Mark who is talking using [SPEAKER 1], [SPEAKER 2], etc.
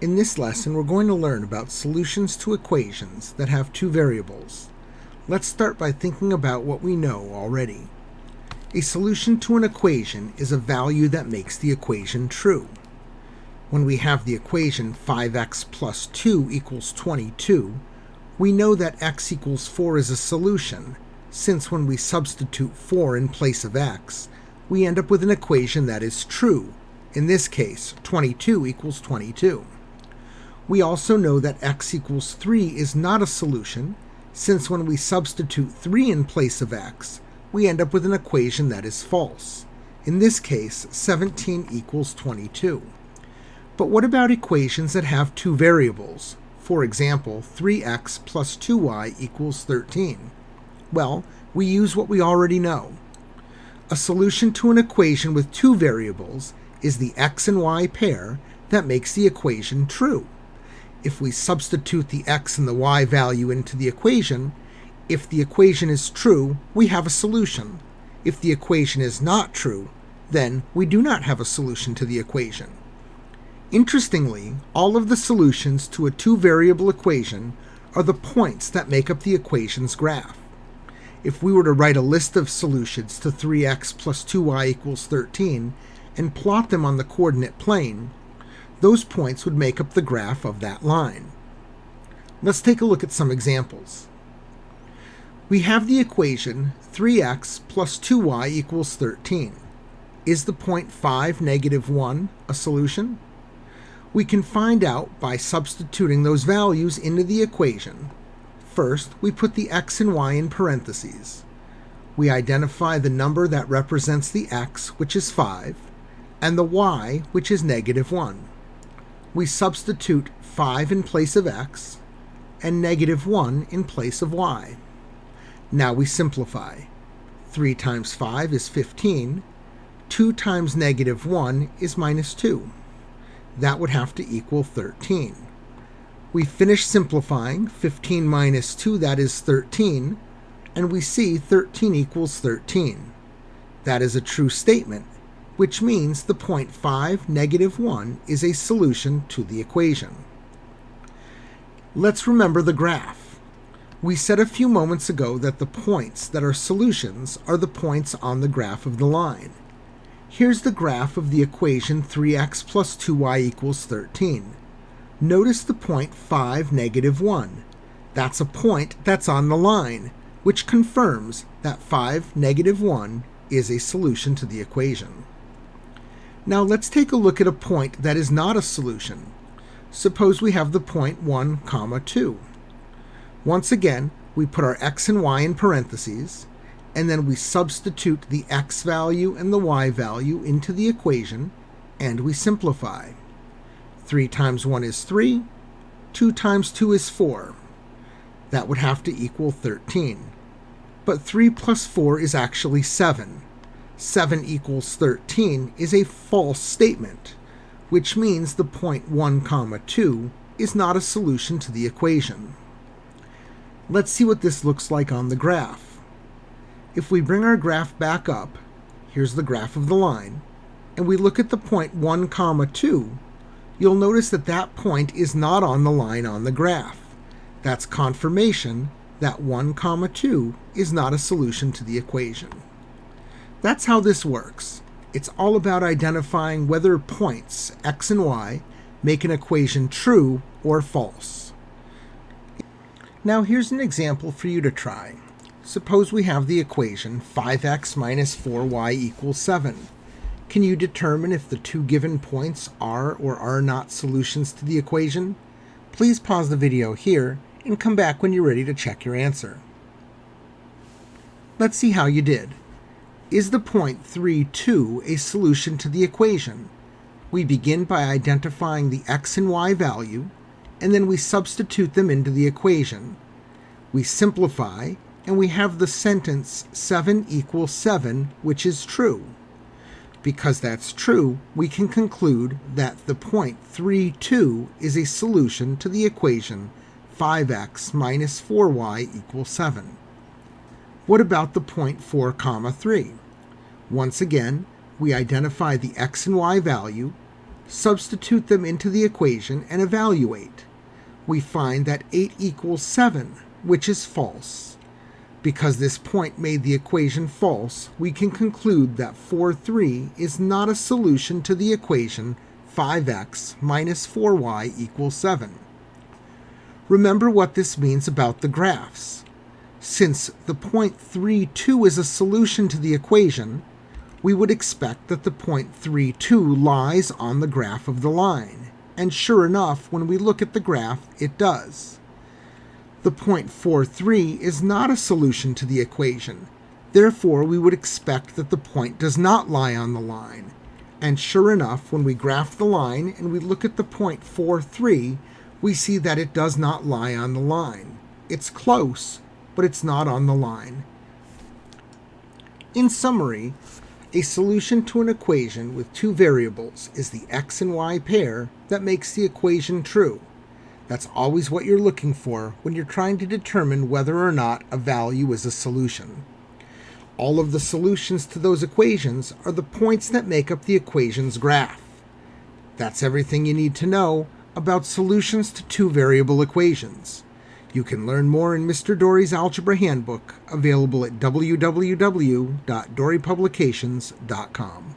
[SPEAKER 1] In this lesson, we're going to learn about solutions to equations that have two variables. Let's start by thinking about what we know already. A solution to an equation is a value that makes the equation true. When we have the equation 5x plus 2 equals 22, we know that x equals 4 is a solution, since when we substitute 4 in place of x, we end up with an equation that is true. In this case, 22 equals 22. We also know that x equals 3 is not a solution, since when we substitute 3 in place of x, we end up with an equation that is false. In this case, 17 equals 22. But what about equations that have two variables? For example, 3x plus 2y equals 13. Well, we use what we already know. A solution to an equation with two variables is the x and y pair that makes the equation true. If we substitute the x and the y value into the equation, if the equation is true, we have a solution. If the equation is not true, then we do not have a solution to the equation. Interestingly, all of the solutions to a two-variable equation are the points that make up the equation's graph. If we were to write a list of solutions to 3x plus 2y equals 13 and plot them on the coordinate plane, those points would make up the graph of that line. Let's take a look at some examples. We have the equation 3x plus 2y equals 13. Is the point 5, negative 1 a solution? We can find out by substituting those values into the equation. First, we put the x and y in parentheses. We identify the number that represents the x, which is 5, and the y, which is negative 1. We substitute 5 in place of x and negative 1 in place of y. Now we simplify. 3 times 5 is 15. 2 times negative 1 is minus 2. That would have to equal 13. We finish simplifying. 15 minus 2, that is 13, and we see 13 equals 13. That is a true statement, which means the point 5, negative 1 is a solution to the equation. Let's remember the graph. We said a few moments ago that the points that are solutions are the points on the graph of the line. Here's the graph of the equation 3x plus 2y equals 13. Notice the point 5, negative 1. That's a point that's on the line, which confirms that 5, negative 1 is a solution to the equation. Now let's take a look at a point that is not a solution. Suppose we have the point 1, 2. Once again, we put our x and y in parentheses, and then we substitute the x value and the y value into the equation, and we simplify. 3 times 1 is 3, 2 times 2 is 4. That would have to equal 13. But 3 plus 4 is actually 7. 7 equals 13 is a false statement, which means the point 1, 2 is not a solution to the equation. Let's see what this looks like on the graph. If we bring our graph back up, here's the graph of the line, and we look at the point 1, 2, you'll notice that that point is not on the line on the graph. That's confirmation that 1, 2 is not a solution to the equation. That's how this works. It's all about identifying whether points, x and y, make an equation true or false. Now here's an example for you to try. Suppose we have the equation 5x minus 4y equals 7. Can you determine if the two given points are or are not solutions to the equation? Please pause the video here and come back when you're ready to check your answer. Let's see how you did. Is the point 3, 2 a solution to the equation? We begin by identifying the x and y value, and then we substitute them into the equation. We simplify, and we have the sentence 7 equals 7, which is true. Because that's true, we can conclude that the point 3, 2 is a solution to the equation 5x minus 4y equals 7. What about the point 4, 3? Once again, we identify the x and y value, Substitute them into the equation and evaluate. We find that 8 equals 7, which is false. Because this point made the equation false, we can conclude that 4, 3 is not a solution to the equation 5x minus 4y equals 7. Remember what this means about the graphs. Since the point 3, 2 is a solution to the equation, we would expect that the point 3, 2 lies on the graph of the line. And sure enough, when we look at the graph, it does. The point 4, 3 is not a solution to the equation. Therefore, we would expect that the point does not lie on the line. And sure enough, when we graph the line and we look at the point 4, 3, we see that it does not lie on the line. It's close, but it's not on the line. In summary, a solution to an equation with two variables is the x and y pair that makes the equation true. That's always what you're looking for when you're trying to determine whether or not a value is a solution. All of the solutions to those equations are the points that make up the equation's graph. That's everything you need to know about solutions to two-variable equations. You can learn more in Mr. Dory's Algebra Handbook, available at www.dorypublications.com.